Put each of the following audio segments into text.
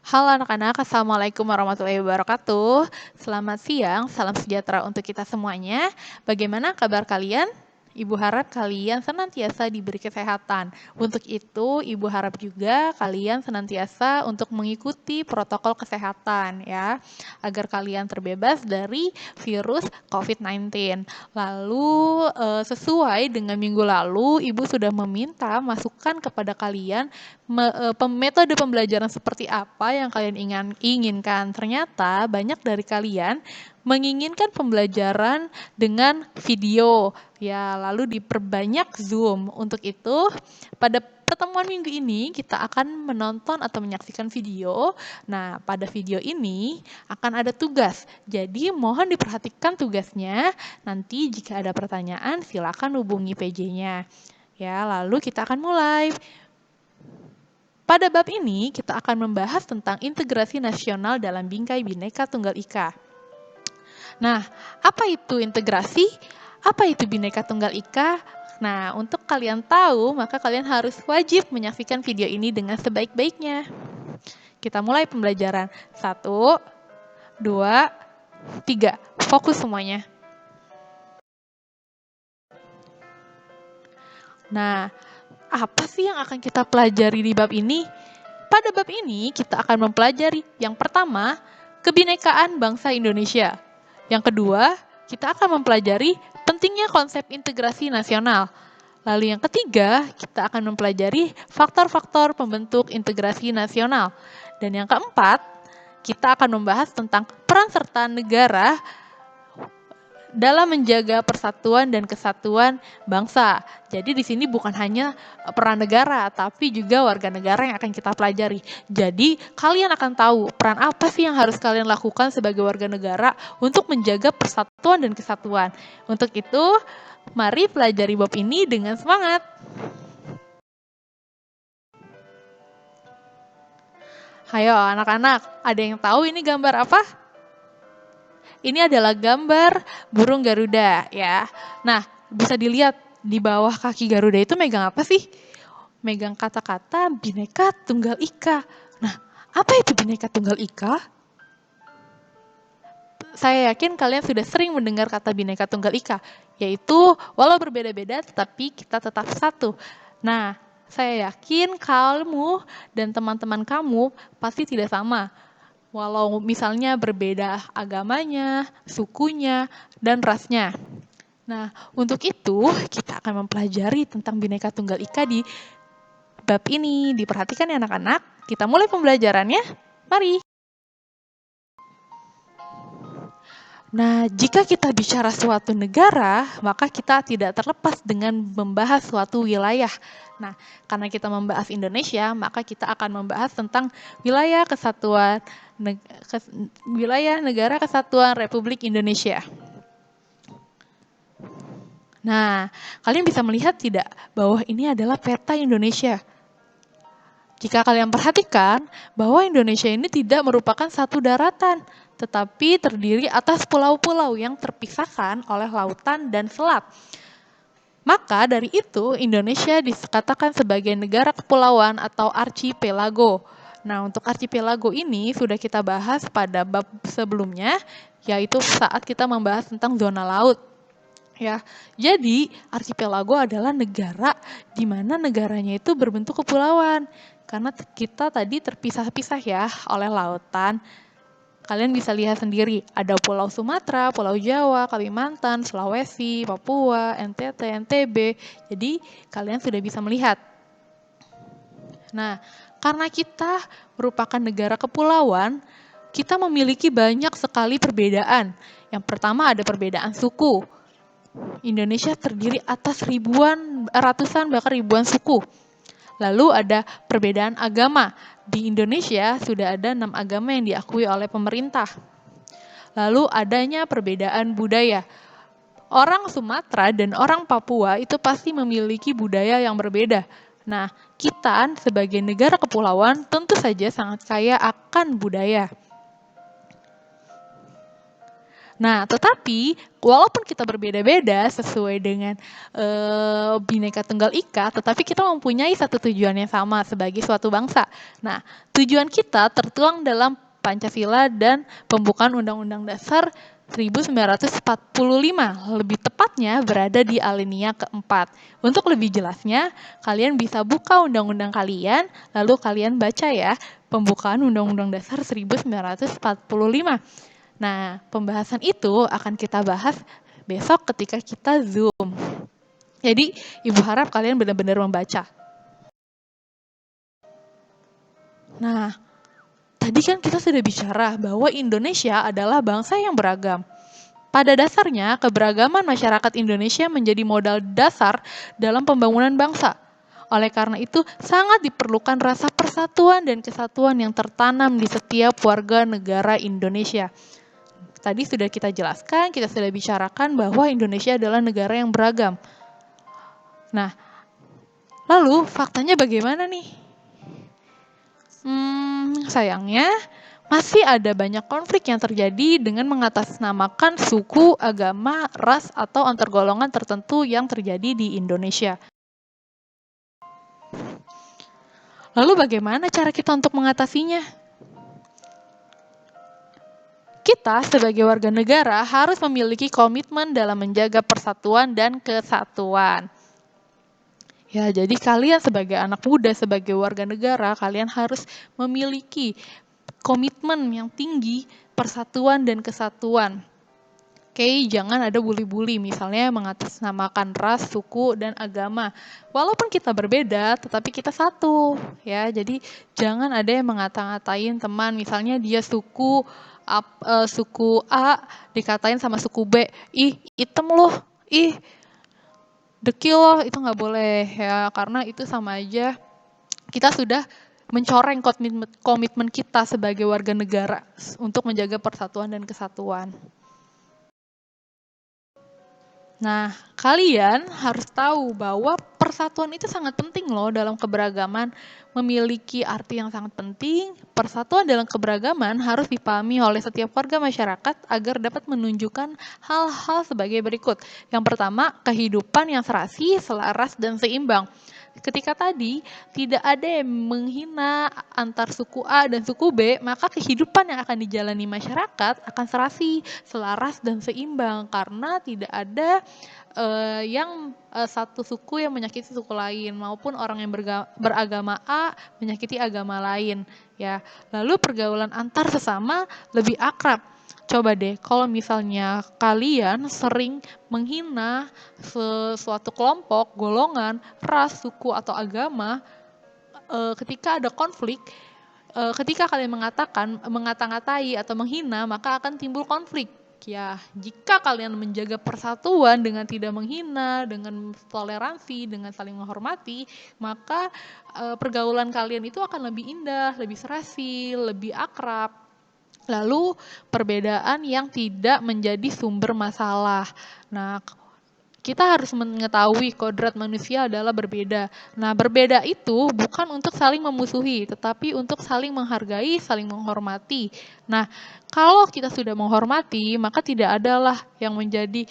Halo anak-anak, Assalamualaikum warahmatullahi wabarakatuh. Selamat siang, salam sejahtera untuk kita semuanya. Bagaimana kabar kalian? Ibu harap kalian senantiasa diberi kesehatan. Untuk itu, Ibu harap juga kalian senantiasa untuk mengikuti protokol kesehatan ya, agar kalian terbebas dari virus COVID-19. Lalu, sesuai dengan minggu lalu, Ibu sudah meminta masukan kepada kalian metode pembelajaran seperti apa yang kalian inginkan. Ternyata banyak dari kalian menginginkan pembelajaran dengan video, ya, lalu diperbanyak Zoom. Untuk itu, pada pertemuan minggu ini kita akan menonton atau menyaksikan video. Nah, pada video ini akan ada tugas. Jadi, mohon diperhatikan tugasnya. Nanti jika ada pertanyaan, silakan hubungi PJ-nya. Ya, lalu kita akan mulai. Pada bab ini, kita akan membahas tentang integrasi nasional dalam bingkai Bhinneka Tunggal Ika. Nah, apa itu integrasi? Apa itu Bhinneka Tunggal Ika? Nah, untuk kalian tahu, maka kalian harus wajib menyaksikan video ini dengan sebaik-baiknya. Kita mulai pembelajaran. 1, 2, 3. Fokus semuanya. Nah, apa sih yang akan kita pelajari di bab ini? Pada bab ini, kita akan mempelajari yang pertama, kebinekaan bangsa Indonesia. Yang kedua, kita akan mempelajari pentingnya konsep integrasi nasional. Lalu yang ketiga, kita akan mempelajari faktor-faktor pembentuk integrasi nasional. Dan yang keempat, kita akan membahas tentang peran serta negara dalam menjaga persatuan dan kesatuan bangsa. Jadi di sini bukan hanya peran negara, tapi juga warga negara yang akan kita pelajari. Jadi kalian akan tahu peran apa sih yang harus kalian lakukan sebagai warga negara untuk menjaga persatuan dan kesatuan. Untuk itu, mari pelajari bab ini dengan semangat. Hayo anak-anak, ada yang tahu ini gambar apa? Ini adalah gambar burung Garuda ya. Nah, bisa dilihat di bawah kaki Garuda itu megang apa sih? Megang kata-kata Bhinneka Tunggal Ika. Nah, apa itu Bhinneka Tunggal Ika? Saya yakin kalian sudah sering mendengar kata Bhinneka Tunggal Ika, yaitu walau berbeda-beda tetapi kita tetap satu. Nah, saya yakin kamu dan teman-teman kamu pasti tidak sama. Walau misalnya berbeda agamanya, sukunya, dan rasnya. Nah, untuk itu kita akan mempelajari tentang Bhinneka Tunggal Ika di bab ini. Diperhatikan ya anak-anak. Kita mulai pembelajarannya. Mari. Nah, jika kita bicara suatu negara, maka kita tidak terlepas dengan membahas suatu wilayah. Nah, karena kita membahas Indonesia, maka kita akan membahas tentang wilayah kesatuan wilayah negara kesatuan Republik Indonesia. Nah, kalian bisa melihat tidak bahwa ini adalah peta Indonesia. Jika kalian perhatikan bahwa Indonesia ini tidak merupakan satu daratan, tetapi terdiri atas pulau-pulau yang terpisahkan oleh lautan dan selat. Maka dari itu Indonesia dikatakan sebagai negara kepulauan atau archipelago. Nah, untuk archipelago ini sudah kita bahas pada bab sebelumnya, yaitu saat kita membahas tentang zona laut. Ya, jadi archipelago adalah negara di mana negaranya itu berbentuk kepulauan. Karena kita tadi terpisah-pisah ya oleh lautan. Kalian bisa lihat sendiri, ada Pulau Sumatera, Pulau Jawa, Kalimantan, Sulawesi, Papua, NTT, NTB. Jadi kalian sudah bisa melihat. Nah, karena kita merupakan negara kepulauan, kita memiliki banyak sekali perbedaan. Yang pertama ada perbedaan suku. Indonesia terdiri atas ratusan bahkan ribuan suku. Lalu ada perbedaan agama. Di Indonesia sudah ada 6 agama yang diakui oleh pemerintah. Lalu adanya perbedaan budaya. Orang Sumatera dan orang Papua itu pasti memiliki budaya yang berbeda. Nah, kita sebagai negara kepulauan tentu saja sangat kaya akan budaya. Nah, tetapi walaupun kita berbeda-beda sesuai dengan Bhinneka Tunggal Ika, tetapi kita mempunyai satu tujuan yang sama sebagai suatu bangsa. Nah, tujuan kita tertuang dalam Pancasila dan pembukaan Undang-Undang Dasar 1945, lebih tepatnya berada di alinea keempat. Untuk lebih jelasnya, kalian bisa buka undang-undang kalian, lalu kalian baca ya, pembukaan Undang-Undang Dasar 1945. Nah, pembahasan itu akan kita bahas besok ketika kita Zoom. Jadi, Ibu harap kalian benar-benar membaca. Nah, tadi kan kita sudah bicara bahwa Indonesia adalah bangsa yang beragam. Pada dasarnya, keberagaman masyarakat Indonesia menjadi modal dasar dalam pembangunan bangsa. Oleh karena itu, sangat diperlukan rasa persatuan dan kesatuan yang tertanam di setiap warga negara Indonesia. Tadi sudah kita jelaskan, kita sudah bicarakan bahwa Indonesia adalah negara yang beragam. Nah, lalu faktanya bagaimana nih? Sayangnya, masih ada banyak konflik yang terjadi dengan mengatasnamakan suku, agama, ras, atau antar golongan tertentu yang terjadi di Indonesia. Lalu bagaimana cara kita untuk mengatasinya? Kita sebagai warga negara harus memiliki komitmen dalam menjaga persatuan dan kesatuan. Ya, jadi kalian sebagai anak muda, sebagai warga negara, kalian harus memiliki komitmen yang tinggi, persatuan dan kesatuan. Oke, jangan ada bully-bully, misalnya mengatasnamakan ras, suku, dan agama. Walaupun kita berbeda, tetapi kita satu. Ya, jadi jangan ada yang ngata-ngatain teman, misalnya dia suku A dikatain sama suku B, ih hitam loh, ih dekil loh, itu nggak boleh ya, karena itu sama aja kita sudah mencoreng komitmen kita sebagai warga negara untuk menjaga persatuan dan kesatuan. Nah, kalian harus tahu bahwa persatuan itu sangat penting loh dalam keberagaman, memiliki arti yang sangat penting. Persatuan dalam keberagaman harus dipahami oleh setiap warga masyarakat agar dapat menunjukkan hal-hal sebagai berikut. Yang pertama, kehidupan yang serasi, selaras, dan seimbang. Ketika tadi tidak ada yang menghina antar suku A dan suku B, maka kehidupan yang akan dijalani masyarakat akan serasi, selaras, dan seimbang karena tidak ada satu suku yang menyakiti suku lain maupun orang yang beragama A menyakiti agama lain ya. Lalu pergaulan antar sesama lebih akrab. Coba deh, kalau misalnya kalian sering menghina suatu kelompok, golongan, ras, suku, atau agama, ketika ada konflik, ketika kalian mengata-ngatai atau menghina, maka akan timbul konflik. Ya, jika kalian menjaga persatuan dengan tidak menghina, dengan toleransi, dengan saling menghormati, maka pergaulan kalian itu akan lebih indah, lebih serasi, lebih akrab. Lalu perbedaan yang tidak menjadi sumber masalah. Nah, kita harus mengetahui kodrat manusia adalah berbeda. Nah, berbeda itu bukan untuk saling memusuhi, tetapi untuk saling menghargai, saling menghormati. Nah, kalau kita sudah menghormati, maka tidak adalah yang menjadi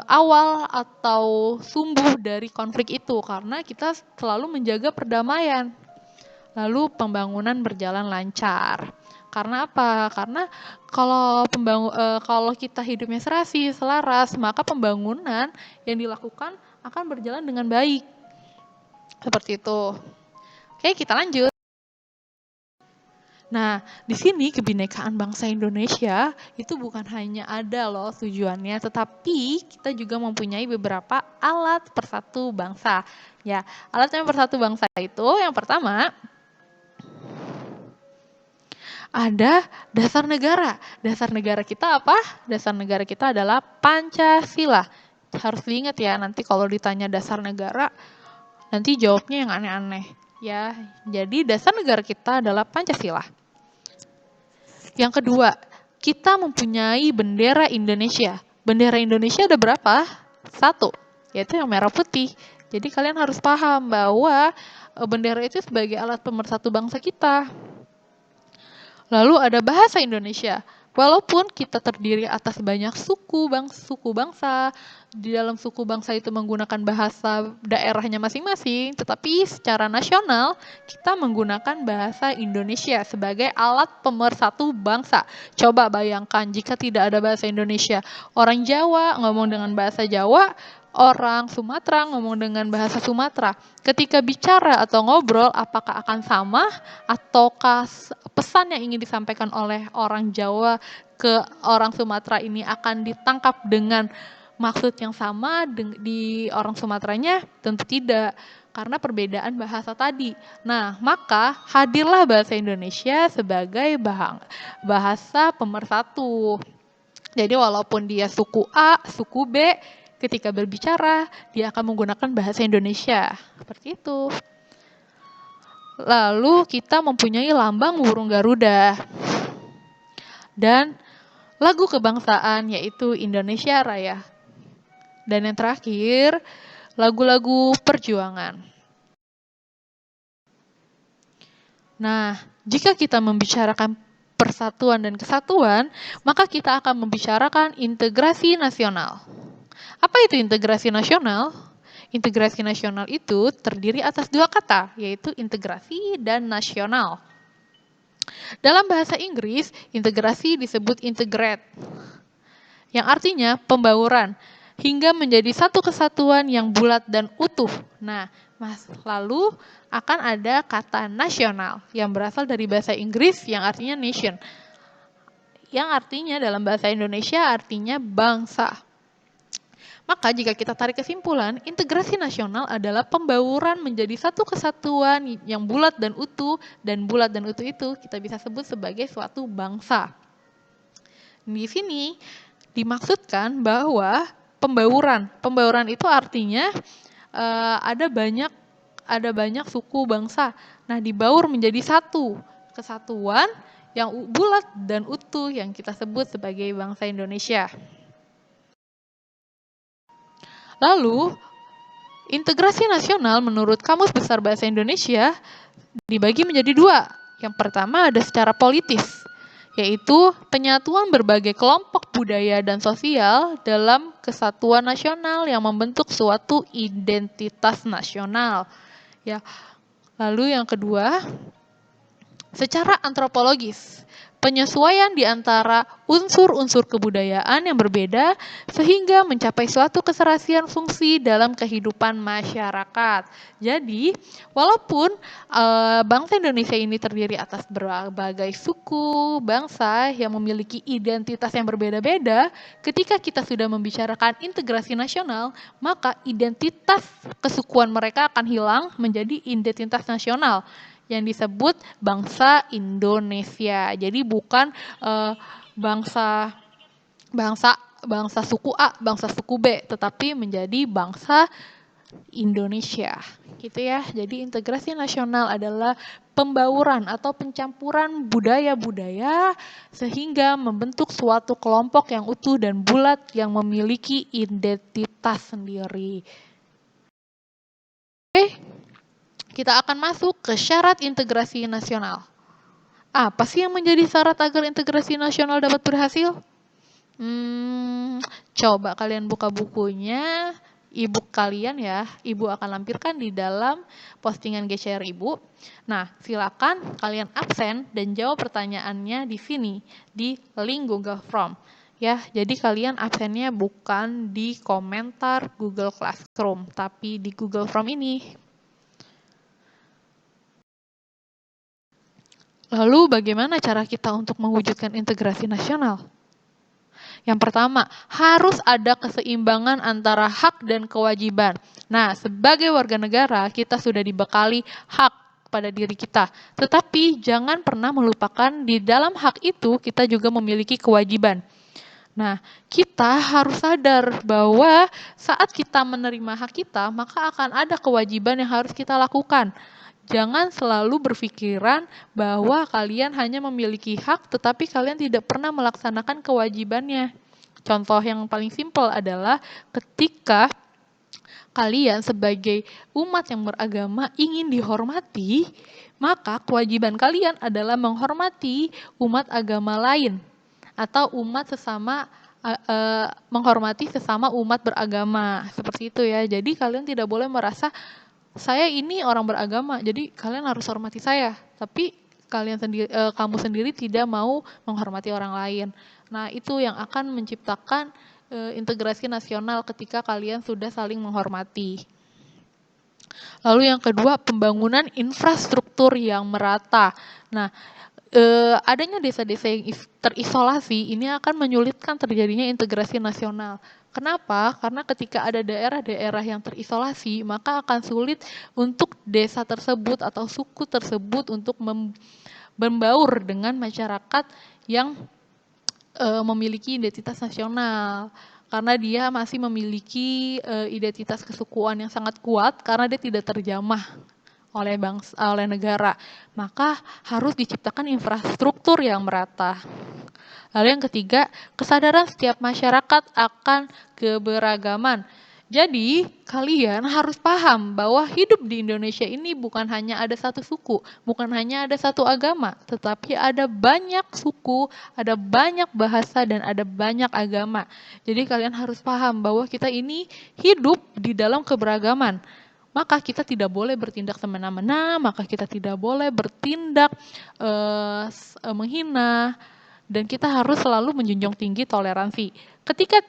awal atau sumber dari konflik itu, karena kita selalu menjaga perdamaian. Lalu pembangunan berjalan lancar. Karena apa? Karena kalau kita hidupnya serasi, selaras, maka pembangunan yang dilakukan akan berjalan dengan baik. Seperti itu. Oke, kita lanjut. Nah, di sini kebinekaan bangsa Indonesia itu bukan hanya ada loh tujuannya, tetapi kita juga mempunyai beberapa alat persatu bangsa. Ya, alat yang persatu bangsa itu yang pertama ada dasar negara. Dasar negara kita apa? Dasar negara kita adalah Pancasila. Harus diingat ya, nanti kalau ditanya dasar negara, nanti jawabnya yang aneh-aneh. Ya, jadi dasar negara kita adalah Pancasila. Yang kedua, kita mempunyai bendera Indonesia. Bendera Indonesia ada berapa? 1, yaitu yang merah putih. Jadi kalian harus paham bahwa bendera itu sebagai alat pemersatu bangsa kita. Lalu ada bahasa Indonesia. Walaupun kita terdiri atas banyak suku bangsa, di dalam suku bangsa itu menggunakan bahasa daerahnya masing-masing, tetapi secara nasional kita menggunakan bahasa Indonesia sebagai alat pemersatu bangsa. Coba bayangkan jika tidak ada bahasa Indonesia, orang Jawa ngomong dengan bahasa Jawa, orang Sumatera ngomong dengan bahasa Sumatera. Ketika bicara atau ngobrol, apakah akan sama ataukah pesan yang ingin disampaikan oleh orang Jawa ke orang Sumatera ini akan ditangkap dengan maksud yang sama di orang Sumateranya? Tentu tidak, karena perbedaan bahasa tadi. Nah, maka hadirlah bahasa Indonesia sebagai bahasa pemersatu. Jadi walaupun dia suku A, suku B, ketika berbicara, dia akan menggunakan bahasa Indonesia. Seperti itu. Lalu kita mempunyai lambang burung Garuda. Dan lagu kebangsaan yaitu Indonesia Raya. Dan yang terakhir, lagu-lagu perjuangan. Nah, jika kita membicarakan persatuan dan kesatuan, maka kita akan membicarakan integrasi nasional. Apa itu integrasi nasional? Integrasi nasional itu terdiri atas dua kata, yaitu integrasi dan nasional. Dalam bahasa Inggris, integrasi disebut integrate, yang artinya pembauran, hingga menjadi satu kesatuan yang bulat dan utuh. Nah, lalu akan ada kata nasional, yang berasal dari bahasa Inggris yang artinya nation, yang artinya dalam bahasa Indonesia artinya bangsa. Maka jika kita tarik kesimpulan, integrasi nasional adalah pembauran menjadi satu kesatuan yang bulat dan utuh itu kita bisa sebut sebagai suatu bangsa. Di sini dimaksudkan bahwa pembauran itu artinya ada banyak suku bangsa. Nah, dibaur menjadi satu kesatuan yang bulat dan utuh yang kita sebut sebagai bangsa Indonesia. Lalu, integrasi nasional menurut Kamus Besar Bahasa Indonesia dibagi menjadi dua. Yang pertama ada secara politis, yaitu penyatuan berbagai kelompok budaya dan sosial dalam kesatuan nasional yang membentuk suatu identitas nasional. Ya. Lalu yang kedua, secara antropologis, penyesuaian di antara unsur-unsur kebudayaan yang berbeda sehingga mencapai suatu keserasian fungsi dalam kehidupan masyarakat. Jadi, walaupun bangsa Indonesia ini terdiri atas berbagai suku, bangsa yang memiliki identitas yang berbeda-beda, ketika kita sudah membicarakan integrasi nasional, maka identitas kesukuan mereka akan hilang menjadi identitas nasional yang disebut bangsa Indonesia. Jadi bukan bangsa suku A, bangsa suku B, tetapi menjadi bangsa Indonesia. Gitu ya. Jadi integrasi nasional adalah pembauran atau pencampuran budaya-budaya sehingga membentuk suatu kelompok yang utuh dan bulat yang memiliki identitas sendiri. Oke. Kita akan masuk ke syarat integrasi nasional. Apa sih yang menjadi syarat agar integrasi nasional dapat berhasil? Coba kalian buka bukunya, e-book kalian ya. Ibu akan lampirkan di dalam postingan GCR Ibu. Nah, silakan kalian absen dan jawab pertanyaannya di sini, di link Google Form. Ya, jadi kalian absennya bukan di komentar Google Classroom, tapi di Google Form ini. Lalu bagaimana cara kita untuk mewujudkan integrasi nasional? Yang pertama, harus ada keseimbangan antara hak dan kewajiban. Nah, sebagai warga negara, kita sudah dibekali hak pada diri kita. Tetapi jangan pernah melupakan di dalam hak itu kita juga memiliki kewajiban. Nah, kita harus sadar bahwa saat kita menerima hak kita, maka akan ada kewajiban yang harus kita lakukan. Jangan selalu berpikiran bahwa kalian hanya memiliki hak, tetapi kalian tidak pernah melaksanakan kewajibannya. Contoh yang paling simpel adalah ketika kalian sebagai umat yang beragama ingin dihormati, maka kewajiban kalian adalah menghormati umat agama lain. atau umat sesama menghormati sesama umat beragama, seperti itu ya. Jadi kalian tidak boleh merasa saya ini orang beragama, jadi kalian harus hormati saya. Tapi kamu sendiri tidak mau menghormati orang lain. Nah, itu yang akan menciptakan integrasi nasional ketika kalian sudah saling menghormati. Lalu yang kedua, pembangunan infrastruktur yang merata. Nah, adanya desa-desa yang terisolasi ini akan menyulitkan terjadinya integrasi nasional. Kenapa? Karena ketika ada daerah-daerah yang terisolasi, maka akan sulit untuk desa tersebut atau suku tersebut untuk membaur dengan masyarakat yang memiliki identitas nasional. Karena dia masih memiliki identitas kesukuan yang sangat kuat karena dia tidak terjamah oleh negara, maka harus diciptakan infrastruktur yang merata. Lalu yang ketiga, kesadaran setiap masyarakat akan keberagaman. Jadi, kalian harus paham bahwa hidup di Indonesia ini bukan hanya ada satu suku, bukan hanya ada satu agama, tetapi ada banyak suku, ada banyak bahasa, dan ada banyak agama. Jadi, kalian harus paham bahwa kita ini hidup di dalam keberagaman. Maka kita tidak boleh bertindak semena-mena, maka kita tidak boleh bertindak menghina, dan kita harus selalu menjunjung tinggi toleransi. Ketika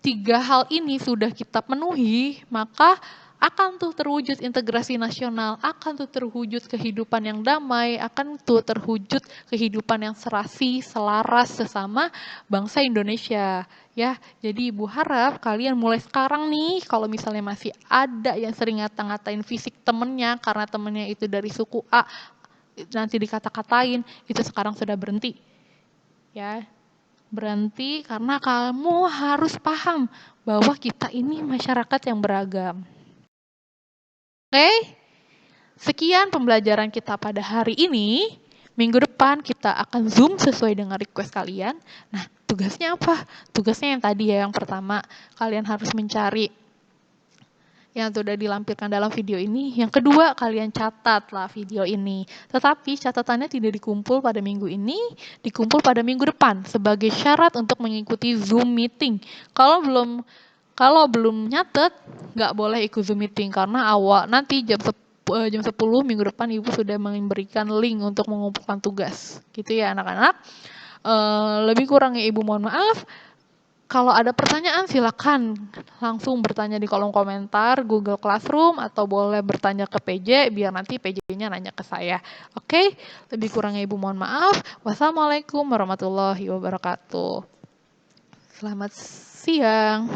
tiga hal ini sudah kita penuhi, maka akan tuh terwujud integrasi nasional, akan tuh terwujud kehidupan yang damai, akan tuh terwujud kehidupan yang serasi, selaras sesama bangsa Indonesia. Ya, jadi Ibu harap kalian mulai sekarang nih, kalau misalnya masih ada yang sering ngata-ngatain fisik temennya karena temennya itu dari suku A, nanti dikata-katain, itu sekarang sudah berhenti. Ya, berhenti karena kamu harus paham bahwa kita ini masyarakat yang beragam. Oke, sekian pembelajaran kita pada hari ini. Minggu depan kita akan Zoom sesuai dengan request kalian. Nah, tugasnya apa? Tugasnya yang tadi ya, yang pertama, kalian harus mencari yang sudah dilampirkan dalam video ini. Yang kedua, kalian catatlah video ini. Tetapi catatannya tidak dikumpul pada minggu ini, dikumpul pada minggu depan sebagai syarat untuk mengikuti Zoom meeting. Kalau belum nyatet, nggak boleh ikut Zoom meeting karena nanti jam 10 minggu depan Ibu sudah memberikan link untuk mengumpulkan tugas. Gitu ya anak-anak. Lebih kurangnya Ibu mohon maaf. Kalau ada pertanyaan silakan langsung bertanya di kolom komentar Google Classroom atau boleh bertanya ke PJ biar nanti PJ-nya nanya ke saya. Oke, lebih kurangnya Ibu mohon maaf. Wassalamualaikum warahmatullahi wabarakatuh. Selamat siang.